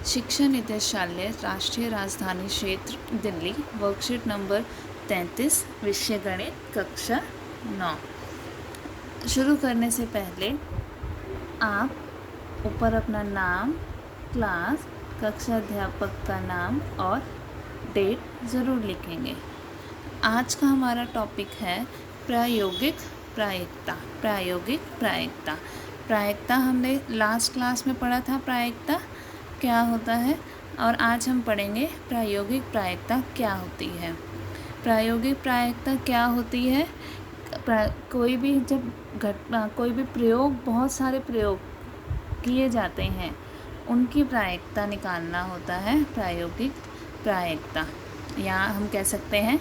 शिक्षा निदेशालय राष्ट्रीय राजधानी क्षेत्र दिल्ली वर्कशीट नंबर 33 विषय गणित कक्षा 9। शुरू करने से पहले आप ऊपर अपना नाम, क्लास, कक्षा अध्यापक का नाम और डेट ज़रूर लिखेंगे। आज का हमारा टॉपिक है प्रायोगिक प्रायिकता। प्रायोगिक प्रायिकता प्रायिकता हमने लास्ट क्लास में पढ़ा था। प्रायिकता क्या होता है और आज हम पढ़ेंगे प्रायोगिक प्रायिकता क्या होती है। प्रायोगिक प्रायिकता क्या होती है? कोई भी जब कोई भी प्रयोग, बहुत सारे प्रयोग किए जाते हैं, उनकी प्रायिकता निकालना होता है प्रायोगिक प्रायिकता, या हम कह सकते हैं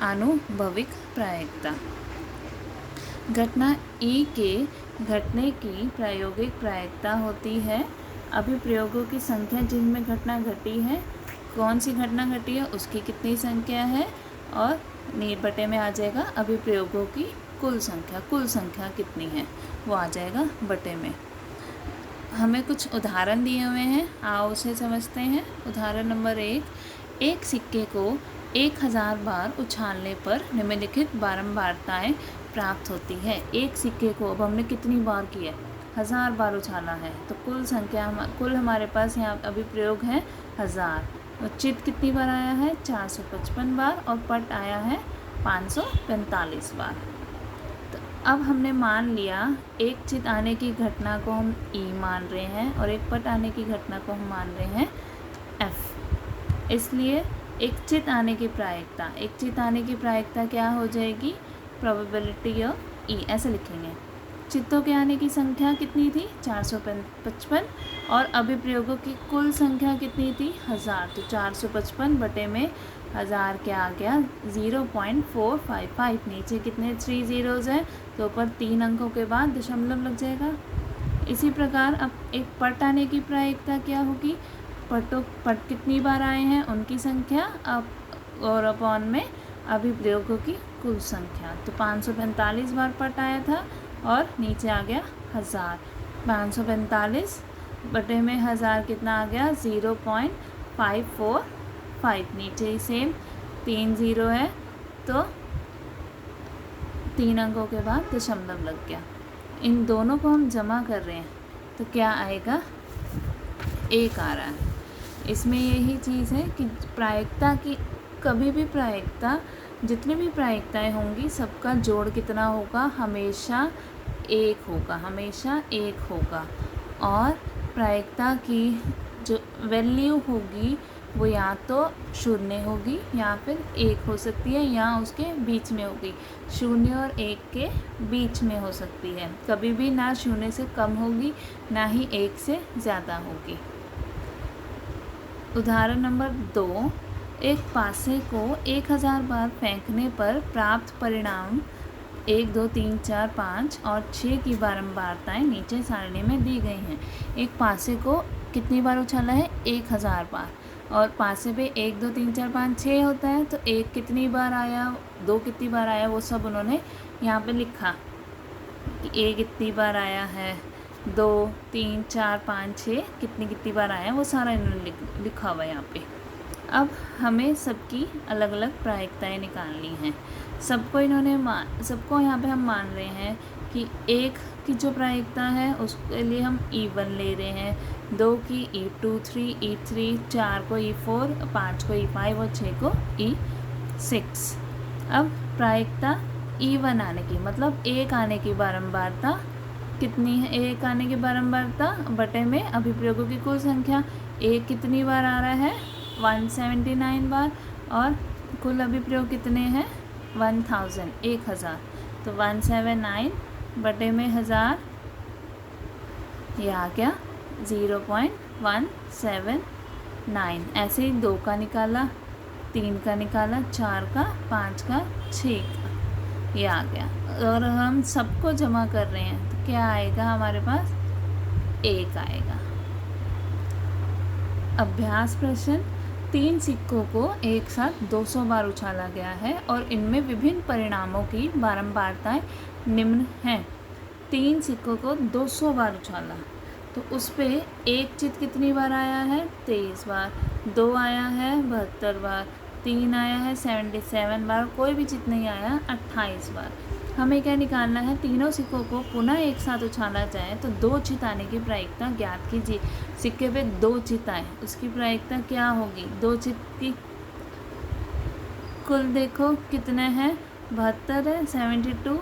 आनुभविक प्रायिकता। घटना E के घटने की प्रायोगिक प्रायिकता होती है अभिप्रयोगों की संख्या जिनमें घटना घटी है, कौन सी घटना घटी है, उसकी कितनी संख्या है, और बटे में आ जाएगा अभिप्रयोगों की कुल संख्या कितनी है, वो आ जाएगा बटे में। हमें कुछ उदाहरण दिए हुए हैं, आओ उसे समझते हैं। उदाहरण नंबर 1, एक सिक्के को 1000 बार उछालने पर निम्नलिखित बारंबारताएं प्राप्त होती है। एक सिक्के को अब हमने कितनी बार किया? 1000 बार उछाला है, तो कुल हमारे पास यहाँ अभी प्रयोग है 1000। तो चित कितनी बार आया है? 455 बार, और पट आया है 545 बार। तो अब हमने मान लिया एक चित आने की घटना को हम E मान रहे हैं और एक पट आने की घटना को हम मान रहे हैं F। इसलिए एक चित आने की प्रायिकता क्या हो जाएगी? प्रोबेबिलिटी ऑफ E, ऐसे लिखेंगे। चित्तों के आने की संख्या कितनी थी? 455, और अभिप्रयोगों की कुल संख्या कितनी थी? 1000। तो 455 बटे में 1000 क्या आ गया? 0.455। नीचे कितने 3 ज़ीरोज़ हैं, तो ऊपर 3 अंकों के बाद दशमलव लग जाएगा। इसी प्रकार अब एक पट आने की प्रायिकता क्या होगी? पट कितनी बार आए हैं उनकी संख्या अब और अपॉन में अभिप्रयोगों की कुल संख्या। तो 545 बार पट आया था और नीचे आ गया 1000। 545 बटे में 1000 कितना आ गया? 0.545। नीचे ही सेम 3 ज़ीरो है, तो 3 अंकों के बाद दशमलव लग गया। इन दोनों को हम जमा कर रहे हैं तो क्या आएगा? 1 आ रहा है। इसमें यही चीज़ है कि प्रायिकता की, कभी भी प्रायिकता, जितनी भी प्रायिकताएं होंगी सबका जोड़ कितना होगा? हमेशा 1 होगा। और प्रायिकता की जो वैल्यू होगी वो या तो 0 होगी या फिर 1 हो सकती है, या उसके बीच में होगी। 0 और 1 के बीच में हो सकती है। कभी भी ना 0 से कम होगी ना ही 1 से ज़्यादा होगी। उदाहरण नंबर 2, एक पासे को 1000 बार फेंकने पर प्राप्त परिणाम 1, 2, 3, 4, 5 और 6 की बारंबारताएं नीचे सारणी में दी गई हैं। एक पासे को कितनी बार उछाला है? 1000 बार, और पासे पे 1, 2, 3, 4, 5, 6 होता है, तो 1 कितनी बार आया, 2 कितनी बार आया, वो सब उन्होंने यहाँ पे लिखा कि 1 कितनी बार आया है, 2, 3, 4, 5, 6 कितनी बार आया, वो सारा इन्होंने लिखा हुआ है यहाँ पे। अब हमें सबकी अलग अलग प्रायिकताएं निकालनी हैं। सबको यहाँ पे हम मान रहे हैं कि 1 की जो प्रायिकता है उसके लिए हम E1 ले रहे हैं, 2 की E2, 3, E3, 4 को E4, 5 को E5 और 6 को E6। अब प्रायिकता E1 आने की, मतलब 1 आने की बारंबारता कितनी है? 1 आने की बारंबारता बटे में अभिप्रयोगों की कुल संख्या। 1 कितनी बार आ रहा है? 179 बार, और कुल अभिप्रयोग कितने हैं? 1000। तो 179 बटे में 1000, ये आ गया 0.179। ऐसे ही 2 का निकाला, 3 का निकाला, 4 का, 5 का, 6 का, ये आ गया। और हम सबको जमा कर रहे हैं तो क्या आएगा हमारे पास? 1 आएगा। अभ्यास प्रश्न, 3 सिक्कों को एक साथ 200 बार उछाला गया है और इनमें विभिन्न परिणामों की बारंबारताएं निम्न हैं। 3 सिक्कों को 200 बार उछाला, तो उस पे एक चित कितनी बार आया है? 23 बार। 2 आया है 72 बार। 3 आया है 77 बार। कोई भी चित नहीं आया 28 बार। हमें क्या निकालना है? तीनों सिक्कों को पुनः एक साथ उछाला जाए तो 2 चित आने की प्रायिकता ज्ञात कीजिए। सिक्के पे 2 चित आए, उसकी प्रायिकता क्या होगी? 2 चित की कुल देखो कितने हैं? 72 है, 72,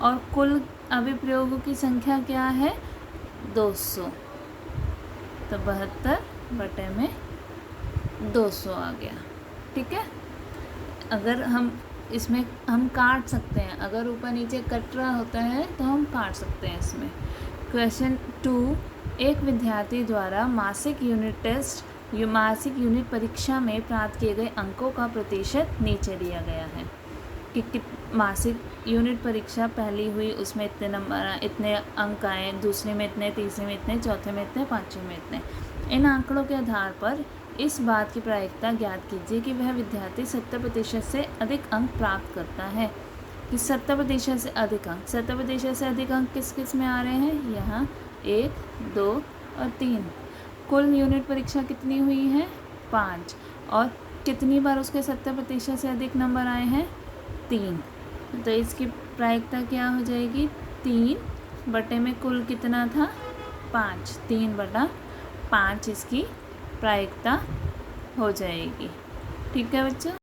और कुल अभिप्रयोगों की संख्या क्या है? 200। तो 72/200 आ गया। ठीक है। अगर हम इसमें हम काट सकते हैं, अगर ऊपर नीचे कट रहा होता है तो हम काट सकते हैं इसमें। क्वेश्चन 2, एक विद्यार्थी द्वारा मासिक यूनिट परीक्षा में प्राप्त किए गए अंकों का प्रतिशत नीचे दिया गया है कि मासिक यूनिट परीक्षा पहली हुई, उसमें इतने नंबर, इतने अंक आए, दूसरे में इतने, तीसरे में इतने, चौथे में इतने, पाँचवें में इतने। इन आंकड़ों के आधार पर इस बात की प्रायिकता ज्ञात कीजिए कि वह विद्यार्थी 70% से अधिक अंक प्राप्त करता है। कि 70% से अधिक अंक, 70% से अधिक अंक किस किस में आ रहे हैं? यहाँ 1, 2 और 3। कुल यूनिट परीक्षा कितनी हुई है? 5। और कितनी बार उसके 70% से अधिक नंबर आए हैं? 3। तो इसकी प्रायिकता क्या हो जाएगी? 3 बटे में कुल कितना था? 5। 3/5 इसकी प्रायिकता हो जाएगी। ठीक है बच्चों।